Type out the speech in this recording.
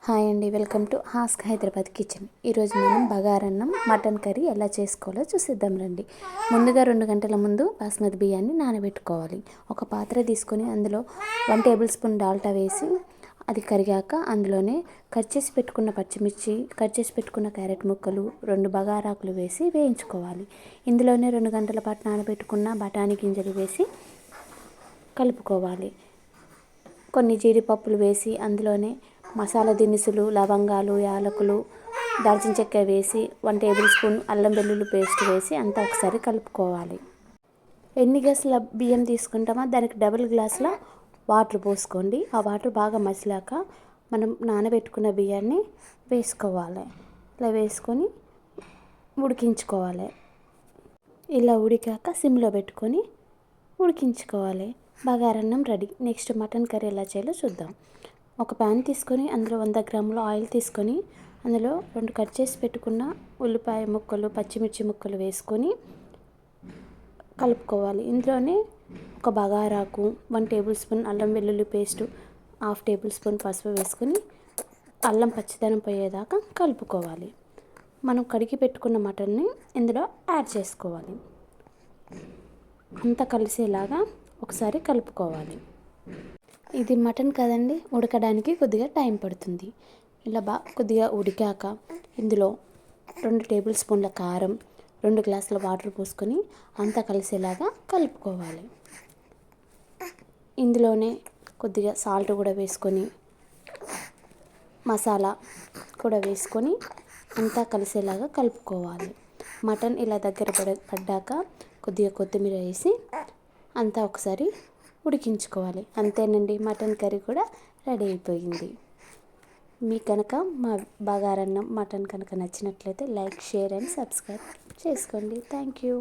Hi అండి, welcome to ask Hyderabad kitchen. ఈరోజు మనం బగారన్నం మటన్ కర్రీ ఎలా చేసుకోవాలో చూసిద్దాం రండి. ముందుగా 2 గంటల ముందు బాస్మతి బియ్యాన్ని నానబెట్టుకోవాలి. ఒక పాత్ర తీసుకొని అందులో 1 టేబుల్ స్పూన్ డాల్టా వేసి అది కరిగాక అందులోనే కట్ చేసి పెట్టుకున్న పచ్చిమిర్చి, కట్ చేసి పెట్టుకున్న క్యారెట్ ముక్కలు, 2 బగారాకులు వేసి వేయించుకోవాలి. ఇందులోనే 2 గంటల పాటు నానబెట్టుకున్న బఠానీ గింజలు వేసి కలుపుకోవాలి. కొన్ని జీడిపప్పులు వేసి అందులోనే మసాలా దినుసులు, లవంగాలు, యాలకులు, దాల్చిన చెక్క వేసి 1 టేబుల్ స్పూన్ అల్లం వెల్లుల్లి పేస్ట్ వేసి అంతా ఒకసారి కలుపుకోవాలి. ఎన్ని గ్లాసుల బియ్యం తీసుకుంటామో దానికి డబుల్ గ్లాసుల వాటర్ పోసుకోండి. ఆ వాటర్ బాగా మసిలాక మనం నానబెట్టుకున్న బియ్యాన్ని వేసుకోవాలి. ఇలా వేసుకొని ఉడికించుకోవాలి. ఇలా ఉడికాక సిమ్లో పెట్టుకొని ఉడికించుకోవాలి. బగారన్నం రెడీ. నెక్స్ట్ మటన్ కర్రీ ఎలా చేయాలో చూద్దాం. ఒక ప్యాన్ తీసుకొని అందులో 100 గ్రాముల ఆయిల్ తీసుకొని అందులో 2 కట్ చేసి పెట్టుకున్న ఉల్లిపాయ ముక్కలు, పచ్చిమిర్చి ముక్కలు వేసుకొని కలుపుకోవాలి. ఇందులోనే ఒక బగారాకు, 1 టేబుల్ స్పూన్ అల్లం వెల్లుల్లి పేస్టు, 1/2 టేబుల్ స్పూన్ పసుపు వేసుకొని అల్లం పచ్చిదనం పోయేదాకా కలుపుకోవాలి. మనం కడిగి పెట్టుకున్న మటన్ని ఇందులో యాడ్ చేసుకోవాలి. అంతా కలిసేలాగా ఒకసారి కలుపుకోవాలి. ఇది మటన్ కదండి, ఉడకడానికి కొద్దిగా టైం పడుతుంది. ఇలా కొద్దిగా ఉడికాక ఇందులో 2 టేబుల్ స్పూన్ల కారం, 2 గ్లాసుల వాటర్ పోసుకొని అంతా కలిసేలాగా కలుపుకోవాలి. ఇందులోనే కొద్దిగా సాల్ట్ కూడా వేసుకొని మసాలా కూడా వేసుకొని అంతా కలిసేలాగా కలుపుకోవాలి. మటన్ ఇలా దగ్గర పడ్డాక కొద్దిగా కొత్తిమీర వేసి అంతా ఒకసారి ఉడికించుకోవాలి. అంతేనండి, మటన్ కర్రీ కూడా రెడీ అయిపోయింది. మీకు కనుక మా బగారన్నం మటన్ కనుక నచ్చినట్లయితే లైక్, షేర్ అండ్ సబ్స్క్రైబ్ చేసుకోండి. Thank you.